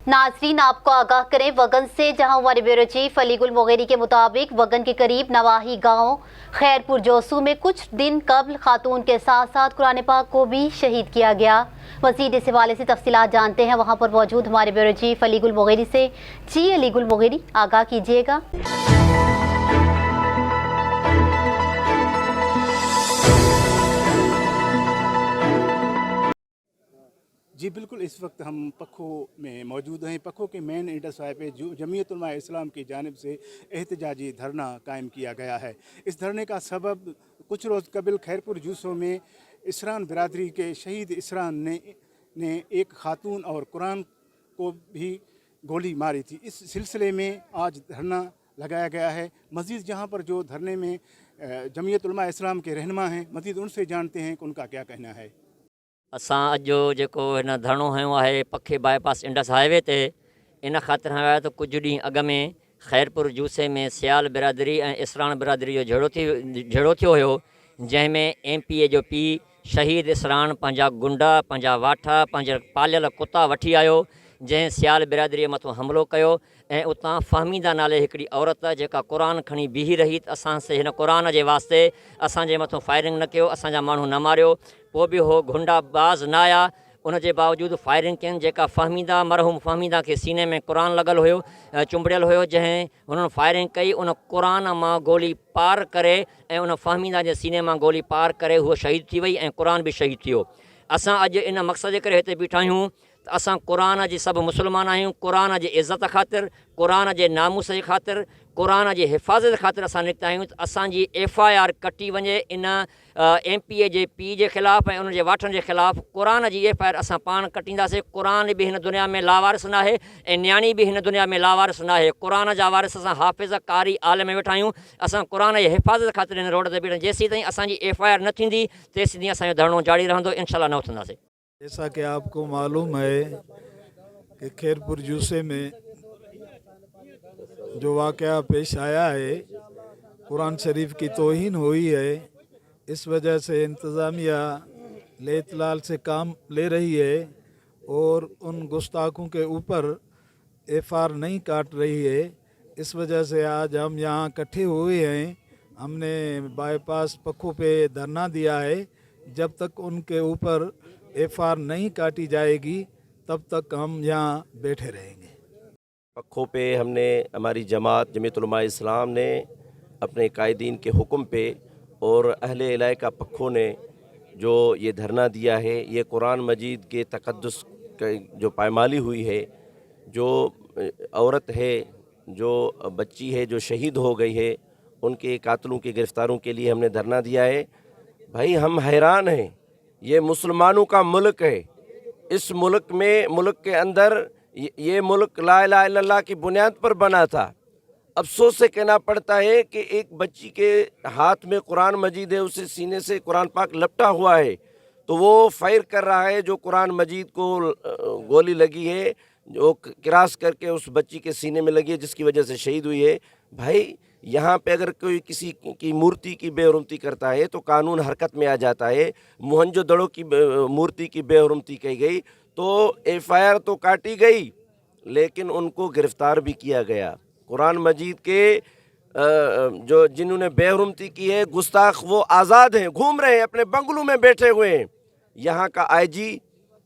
नाजरीन, आपको आगाह करें वगन से, जहां हमारे ब्यूरो चीफ अली गुल मोगेरी के मुताबिक वगन के करीब नवाही गांव खैरपुर जोसू में कुछ दिन कबल खातून के साथ साथ कुरान पाक को भी शहीद किया गया। मजीद इस हवाले से तफसीलात जानते हैं वहां पर मौजूद हमारे ब्यूरो चीफ अली गुल मोगेरी से। जी अली गुल मोगेरी, आगाह कीजिएगा। जी बिल्कुल, इस वक्त हम पखो में मौजूद हैं। पखो के मेन इंटर साहिब पे जमीयत उलमा इस्लाम की जानिब से एहतजाजी धरना कायम किया गया है। इस धरने का सबब कुछ रोज़ कबल खैरपुर जूसों में इसरान बिरादरी के शहीद इसरान ने एक खातून और कुरान को भी गोली मारी थी। इस सिलसिले में आज धरना लगाया गया है। मज़ीद जहाँ पर जो धरने में जमीयत उलमा इस्लाम के रहनुमा हैं, मज़ीद उनसे जानते हैं कि उनका क्या कहना है। असां अॼु जेको हिन धरणो हयो आहे पखे बाईपास इंडस हाईवे ते, इन ख़ातिर हयो आहे त कुझु ॾींहं अॻु में खैरपुर जूसे में सियाल बिरादरी ऐं इसरान बिरादरी जो झेड़ो थियो हुयो, जंहिंमें MP जो पीउ शहीद इसरान पंहिंजा गुंडा, पंहिंजा वाठा, पंहिंजा पालियल कुता वठी आयो, जंहिं सियाल बिरादरीअ मथां हमिलो कयो। ऐं उतां फ़हमीदा नाले हिकिड़ी औरत जेका क़ुरान खणी बीही रही, त असां हिन क़ुरान जे वास्ते असांजे मथां फायरिंग न कयो, असांजा माण्हू न मारियो। पोइ बि हो गुंडा बाज़ न आया, उन जे बावजूदि फायरिंग कयनि। जेका फ़हमीदा मरहूम फ़हमीदा खे सीने में क़ुरान लॻल हुयो, चुंबड़ियल हुयो, जंहिं हुननि फायरिंग कई, उन क़ुरान मां गोली पार करे ऐं उन फ़हमीदा जे सीने मां गोली पार करे हूअ शहीद थी वई ऐं क़ुरान बि शहीद थियो। असां अॼु इन मक़सद जे करे हिते बीठा आहियूं त असां क़ुरान जी सभु मुस्लमान आहियूं। क़ुरान जी इज़त ख़ातिर, क़ुरान जे नामूस जे ख़ातिर, क़ुरान जी हिफ़ाज़त ख़ातिर असां निकिता आहियूं त असांजी FIR कटी वञे इन MP जे पीउ जे ख़िलाफ़ु ऐं उनजे वाठनि जे ख़िलाफ़ु। क़ुरान जी FIR असां पाण कटींदासीं। क़ुरान बि हिन दुनिया में लावारिस न आहे ऐं न्याणी बि हिन दुनिया में लावारिस न आहे। क़ुरान जा वारिस असां हाफ़िज़, कारी, आलिम वेठा आहियूं। असां क़ुरान जी हिफ़ाज़त ख़ातिर हिन रोड ते बीठा। जेसीं ताईं असांजी FIR न थींदी तेसीं ताईं असांजो धरणो जारी रहंदो, इंशाअल्लाह न उथंदासीं। जैसा कि आपको मालूम है कि खैरपुर जूसे में जो वाक़या पेश आया है, कुरान शरीफ की तौहीन हुई है। इस वजह से इंतज़ामिया लेतलाल से काम ले रही है और उन गुस्ताखों के ऊपर FR नहीं काट रही है। इस वजह से आज हम यहाँ इकट्ठे हुए हैं। हमने बाईपास पखों पे धरना दिया है। जब तक उनके ऊपर FR नहीं काटी जाएगी तब तक हम यहाँ बैठे रहेंगे। पखों पे हमने, हमारी जमात जमीयत उलमा इस्लाम ने अपने कायदीन के हुक्म पे और अहले इलाका पखों ने जो ये धरना दिया है, ये कुरान मजीद के तक़द्दुस जो पायमाली हुई है, जो औरत है, जो बच्ची है जो शहीद हो गई है, उनके कातलों के गिरफ्तारों के लिए हमने धरना दिया है। भाई हम हैरान हैं, ये मुसलमानों का मुल्क है। इस मुल्क में, मुल्क के अंदर ये मुल्क ला इलाहा इल्लल्लाह की बुनियाद पर बना था। अफसोस से कहना पड़ता है कि एक बच्ची के हाथ में कुरान मजीद है, उसे सीने से कुरान पाक लपटा हुआ है, तो वो फायर कर रहा है। जो कुरान मजीद को गोली लगी है, जो क्रॉस करके उस बच्ची के सीने में लगी है, जिसकी वजह से शहीद हुई है। भाई यहाँ पे अगर कोई किसी की मूर्ति की बेहुरमती करता है तो कानून हरकत में आ जाता है। मोहनजोदड़ो की मूर्ति की बेहुरमती की गई तो FIR तो काटी गई, लेकिन उनको गिरफ्तार भी किया गया। कुरान मजीद के जो जिन्होंने बेहुरमती की है, गुस्ताख, वो आज़ाद हैं, घूम रहे हैं, अपने बंगलों में बैठे हुए हैं। यहाँ का IG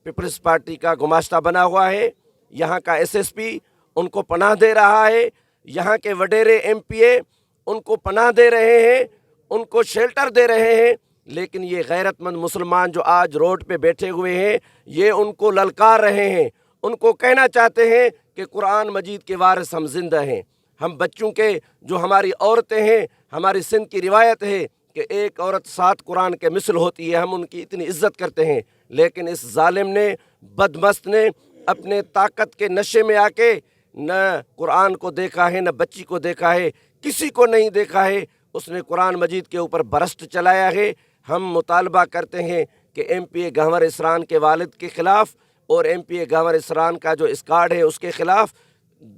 पीपल्स पार्टी का गुमाश्ता बना हुआ है, यहाँ का SSP उनको पनाह दे रहा है, यहाँ के वडेरे MPA उनको पनाह दे रहे हैं, उनको शेल्टर दे रहे हैं। लेकिन ये गैरतमंद मुसलमान जो आज रोड पे बैठे हुए हैं, ये उनको ललकार रहे हैं, उनको कहना चाहते हैं कि कुरान मजीद के वारिस हम जिंदा हैं। हम बच्चों के, जो हमारी औरतें हैं, हमारी सिंध की रिवायत है कि एक औरत 7 कुरान के मिसल होती है, हम उनकी इतनी इज्जत करते हैं। लेकिन इस जालिम ने, बदमस्त ने अपने ताकत के नशे में आके न कुरान को देखा है, न बच्ची को देखा है, किसी को नहीं देखा है। उसने कुरान मजीद के ऊपर बरस्त चलाया है। हम मुतालबा करते हैं कि MP गंवर इसरान के वालिद के ख़िलाफ़ और MP गंवर इसरान का जो स्क्वाड है उसके ख़िलाफ़,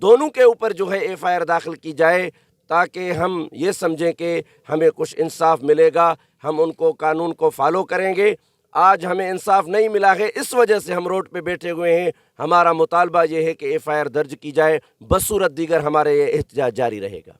दोनों के ऊपर जो है FIR दाखिल की जाए, ताकि हम ये समझें कि हमें कुछ इंसाफ मिलेगा। हम उनको कानून को फॉलो करेंगे। آج ہمیں انصاف نہیں ملا ہے، اس وجہ سے ہم روڈ پہ بیٹھے ہوئے ہیں۔ ہمارا مطالبہ یہ ہے کہ FIR درج کی جائے، بصورت دیگر ہمارے یہ احتجاج جاری رہے گا۔